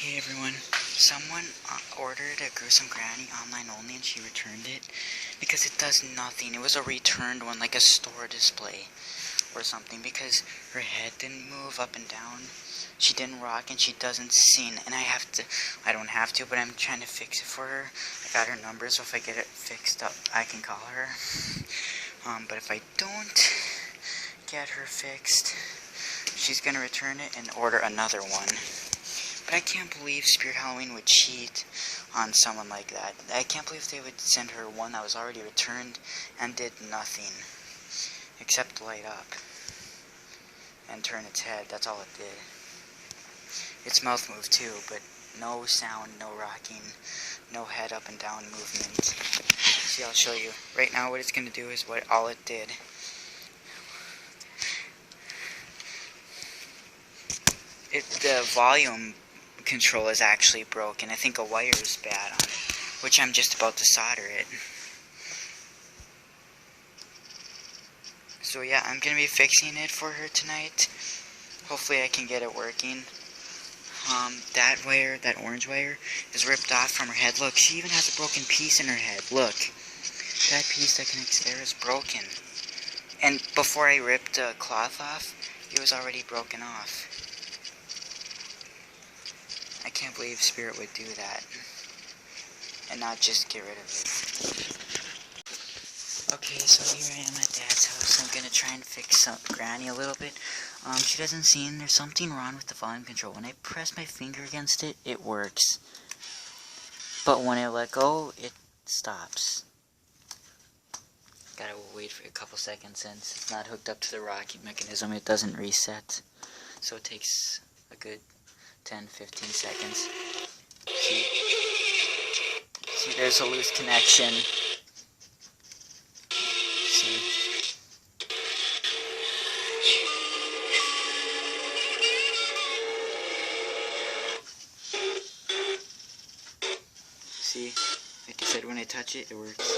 Hey everyone, someone ordered a gruesome granny online only and she returned it because it does nothing. It was a returned one, like a store display or something, because her head didn't move up and down. She didn't rock and she doesn't sing, and I don't have to, but I'm trying to fix it for her. I got her number, so if I get it fixed up, I can call her. But if I don't get her fixed, she's gonna return it and order another one. But I can't believe Spirit Halloween would cheat on someone like that. I can't believe they would send her one that was already returned and did nothing except light up and turn its head. That's all it did. Its mouth moved too, but no sound, no rocking, no head up and down movement. See, I'll show you. Right now what it's going to do is what all it did. The volume control is actually broken. I think a wire is bad on it, which I'm just about to solder it. So yeah, I'm gonna be fixing it for her tonight. Hopefully I can get it working. That wire, that orange wire, is ripped off from her head. Look, she even has a broken piece in her head. Look, that piece that connects there is broken. And before I ripped the cloth off, it was already broken off. I can't believe Spirit would do that and not just get rid of it. Okay, so here I am at Dad's house. I'm gonna try and fix Granny a little bit. She doesn't seem, there's something wrong with the volume control. When I press my finger against it, it works. But when I let go, it stops. Gotta wait for a couple seconds since it's not hooked up to the rocking mechanism. It doesn't reset. So it takes a good 10-15 seconds. See, there's a loose connection. See. See, like I said, when I touch it, it works.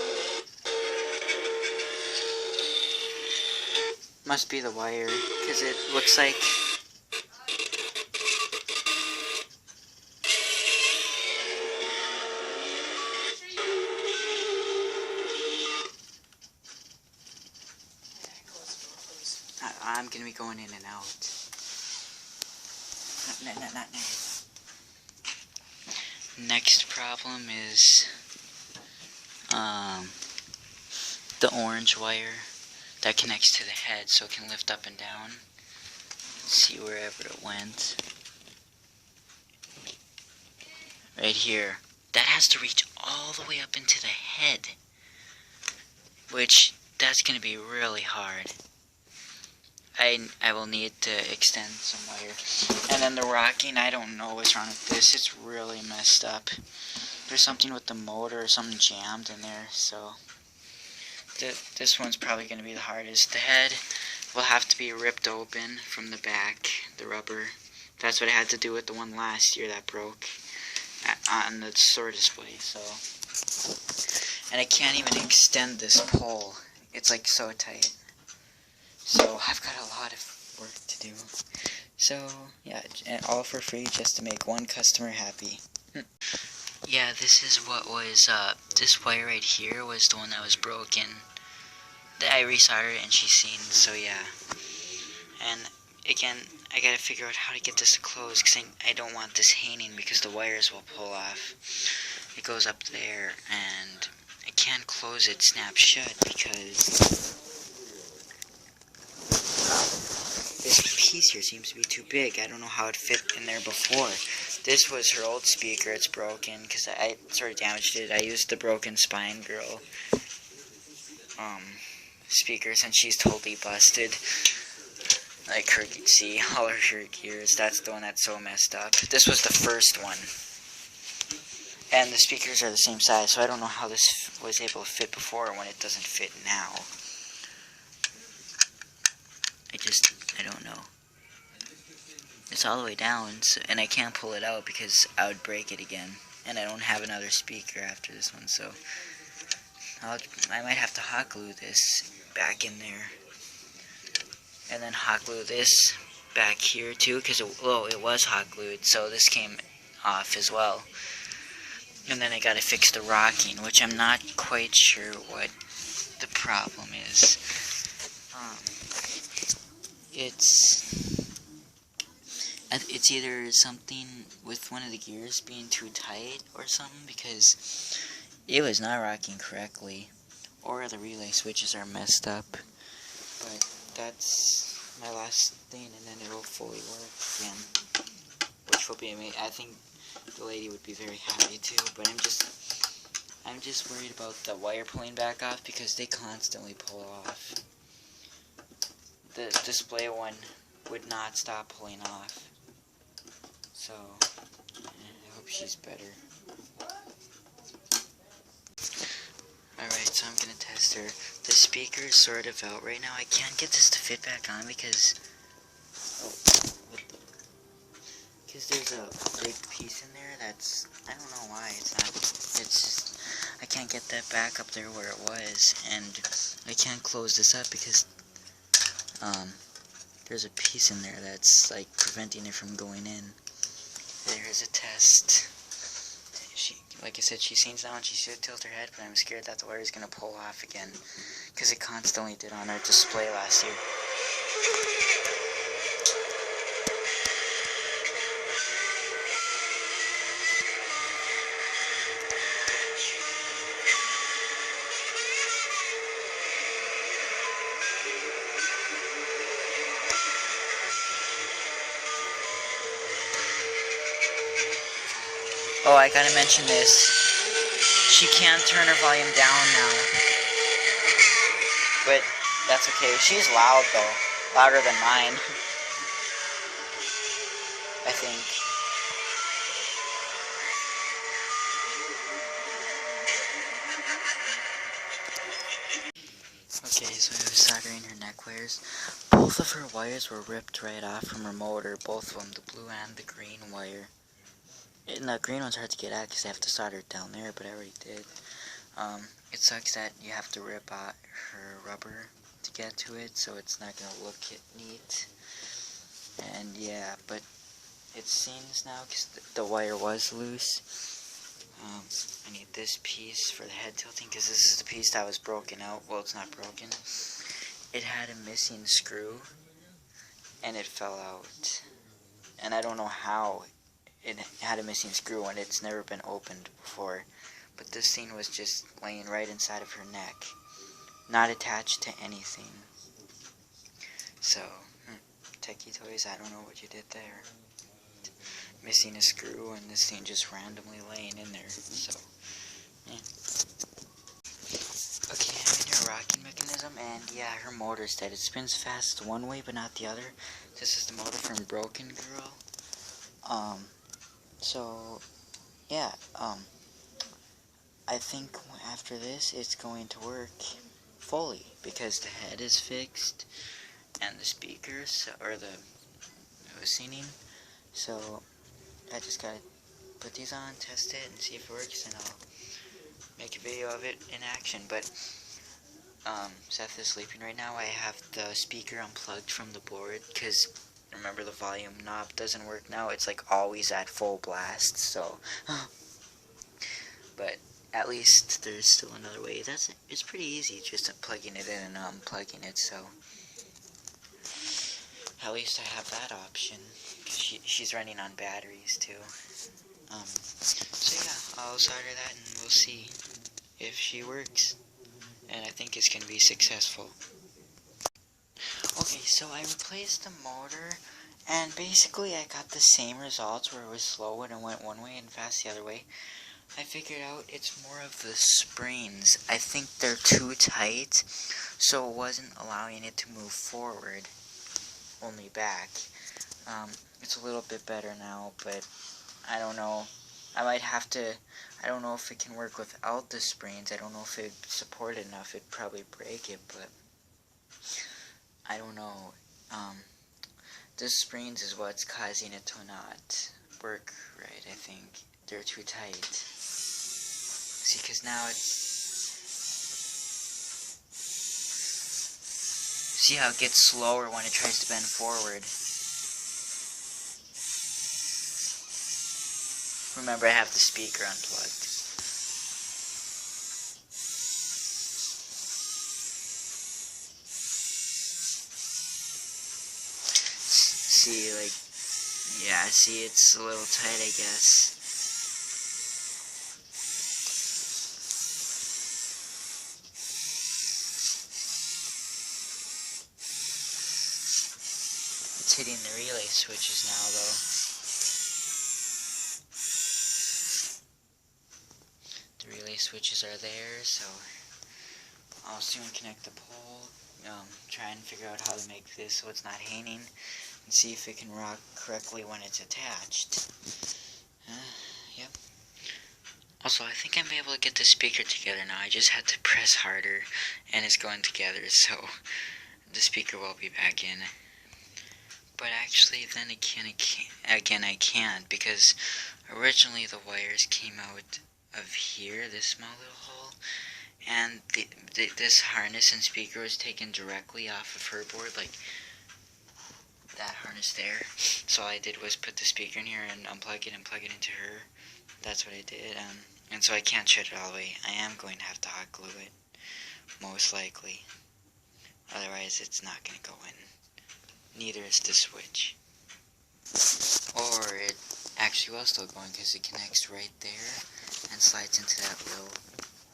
Must be the wire, because it looks like I'm gonna be going in and out. Not now. Next problem is the orange wire that connects to the head so it can lift up and down. See wherever it went. Right here. That has to reach all the way up into the head, which that's gonna be really hard. I will need to extend some wire. And then the rocking, I don't know what's wrong with this. It's really messed up. There's something with the motor or something jammed in there, so this one's probably going to be the hardest. The head will have to be ripped open from the back, the rubber. That's what I had to do with the one last year that broke on the store display, so. And I can't even extend this pole. It's like so tight. So I've got a lot of work to do. So yeah, and all for free just to make one customer happy. Yeah, this is what was, this wire right here was the one that was broken. I resoldered it and she's seen, so yeah. And again, I gotta figure out how to get this to close, because I don't want this hanging because the wires will pull off. It goes up there, and I can't close it snap shut because this piece here seems to be too big. I don't know how it fit in there before. This was her old speaker. It's broken because I sort of damaged it. I used the broken Spine Girl speakers, and she's totally busted. Like her, see, all her gears. That's the one that's so messed up. This was the first one. And the speakers are the same size, so I don't know how this was able to fit before when it doesn't fit now. I don't know. It's all the way down, so, and I can't pull it out because I would break it again. And I don't have another speaker after this one, so I might have to hot glue this back in there. And then hot glue this back here too, because it was hot glued, so this came off as well. And then I gotta fix the rocking, which I'm not quite sure what the problem is. It's either something with one of the gears being too tight or something, because it was not rocking correctly, or the relay switches are messed up. But that's my last thing, and then it'll fully work again, which will be amazing. I think the lady would be very happy too. But I'm just worried about the wire pulling back off, because they constantly pull off. The display one would not stop pulling off. So I hope she's better. Alright, so I'm gonna test her. The speaker is sort of out right now. I can't get this to fit back on because there's a big piece in there that's, I don't know why it's not, it's just, I can't get that back up there where it was, and I can't close this up because there's a piece in there that's like preventing it from going in. There's a test. Like I said, she sings now and she should tilt her head, but I'm scared that the wire is going to pull off again, because it constantly did on our display last year. Oh, I gotta mention this. She can't turn her volume down now. But that's okay. She's loud though. Louder than mine. I think. Okay, so I was soldering her neck wires. Both of her wires were ripped right off from her motor. Both of them, the blue and the green wire. And the green one's hard to get at because I have to solder it down there, but I already did. It sucks that you have to rip out her rubber to get to it, so it's not going to look neat. And yeah, but it seems now because the wire was loose. I need this piece for the head tilting, because this is the piece that was broken out. Well, it's not broken. It had a missing screw, and it fell out. And I don't know how it had a missing screw, and it's never been opened before. But this thing was just laying right inside of her neck, not attached to anything. So, Tekky Toys, I don't know what you did there. Missing a screw, and this thing just randomly laying in there. So, yeah. Okay, I'm in her rocking mechanism, and yeah, her motor's dead. It spins fast one way, but not the other. This is the motor from Broken Girl. So, yeah, I think after this, it's going to work fully, because the head is fixed, and the speakers, or the singing, so I just gotta put these on, test it, and see if it works, and I'll make a video of it in action. But, Seth is sleeping right now. I have the speaker unplugged from the board, because remember, the volume knob doesn't work now. It's like always at full blast, so but at least there's still another way. It's pretty easy, just plugging it in and unplugging it, so at least I have that option, because she's running on batteries too. So yeah, I'll solder that and we'll see if she works, and I think it's going to be successful. Okay, so I replaced the motor, and basically I got the same results, where it was slow and it went one way and fast the other way. I figured out it's more of the springs. I think they're too tight, so it wasn't allowing it to move forward, only back. It's a little bit better now, but I don't know. I might have to, I don't know if it can work without the springs. I don't know if it supported enough. It'd probably break it, but I don't know. The springs is what's causing it to not work right, I think. They're too tight. See, because now it's... See how it gets slower when it tries to bend forward. Remember, I have the speaker unplugged. See, like, yeah, see, it's a little tight, I guess. It's hitting the relay switches now, though. The relay switches are there, so I'll soon connect the pole, try and figure out how to make this so it's not hanging, and see if it can rock correctly when it's attached. Yep. Also, I think I'm able to get the speaker together now. I just had to press harder, and it's going together, so the speaker will be back in. But actually, then again, I can't, because originally the wires came out of here, this small little hole, and this harness and speaker was taken directly off of her board, like that harness there. So all I did was put the speaker in here and unplug it and plug it into her. That's what I did, and so I can't shut it all the way. I am going to have to hot glue it, most likely. Otherwise, it's not going to go in. Neither is the switch. Or it actually will still going, because it connects right there and slides into that little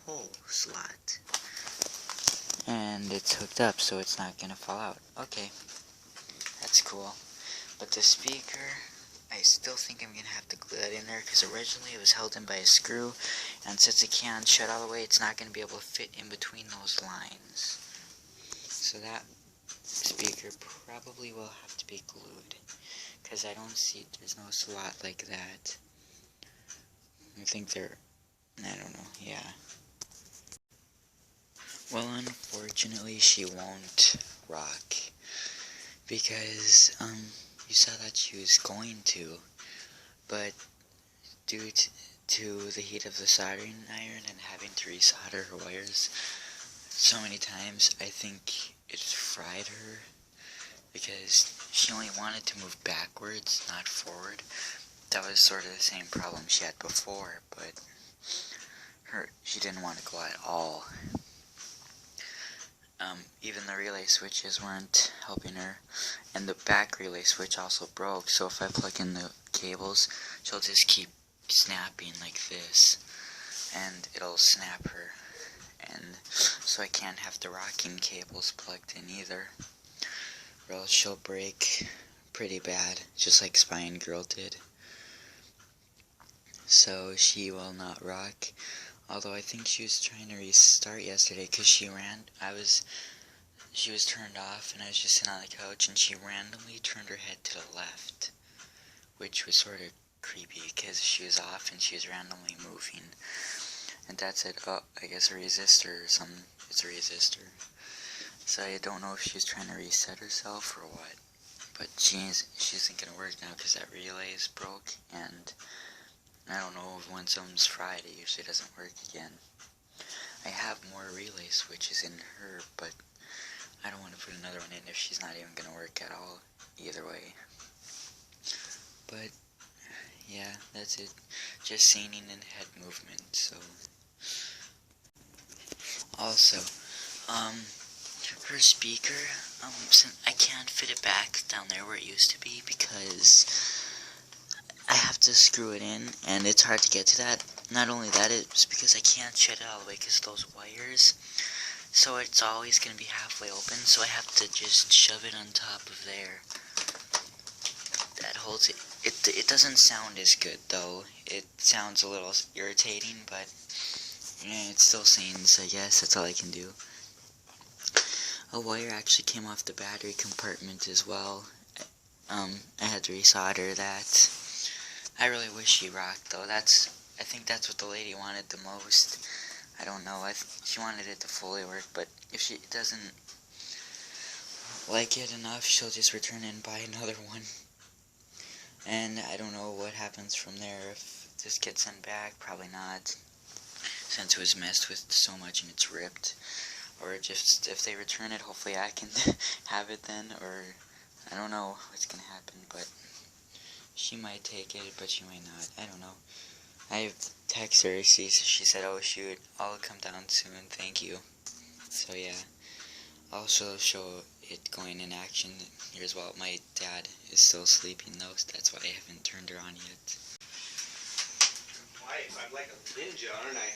hole slot. And it's hooked up, so it's not going to fall out. Okay, that's cool. But the speaker, I still think I'm going to have to glue that in there, because originally it was held in by a screw, and since it can't shut all the way, it's not going to be able to fit in between those lines. So that speaker probably will have to be glued, because I don't see, there's no slot like that. I think they're, I don't know, yeah. Well, unfortunately, she won't rock, because, you saw that she was going to, but due to the heat of the soldering iron and having to resolder her wires so many times, I think it fried her, because she only wanted to move backwards, not forward. That was sort of the same problem she had before, but she didn't want to go at all. Even the relay switches weren't helping her, and the back relay switch also broke, so if I plug in the cables, she'll just keep snapping like this, and it'll snap her, and so I can't have the rocking cables plugged in either, or else she'll break pretty bad, just like Spine Girl did. So she will not rock, although I think she was trying to restart yesterday, because she was turned off, and I was just sitting on the couch, and she randomly turned her head to the left, which was sort of creepy, because she was off, and she was randomly moving, and that said, oh, I guess a resistor or something. It's a resistor. So I don't know if she's trying to reset herself or what, but she isn't going to work now, because that relay is broke, and I don't know, when something's fried, it usually doesn't work again. I have more relay switches in her, but I don't want to put another one in if she's not even going to work at all, either way. But, yeah, that's it. Just singing and head movement, so. Also, her speaker, I can't fit it back down there where it used to be, because I have to screw it in, and it's hard to get to that. Not only that, it's because I can't shut it all the way, because those wires, so it's always going to be halfway open, so I have to just shove it on top of there. That holds it. It doesn't sound as good, though. It sounds a little irritating, but yeah, it still sings, I guess. That's all I can do. A wire actually came off the battery compartment as well. I had to resolder that. I really wish she rocked, though. I think that's what the lady wanted the most. I don't know. She wanted it to fully work, but if she doesn't like it enough, she'll just return it and buy another one. And I don't know what happens from there. If this gets sent back, probably not, since it was messed with so much and it's ripped. Or just, if they return it, hopefully I can have it then, or I don't know what's gonna happen, but She might take it, but she might not. I don't know. I text her. She said, "Oh shoot, I'll come down soon. Thank you." So yeah. Also show it going in action here as well. My dad is still sleeping though, so that's why I haven't turned her on yet. I'm like a ninja, aren't I?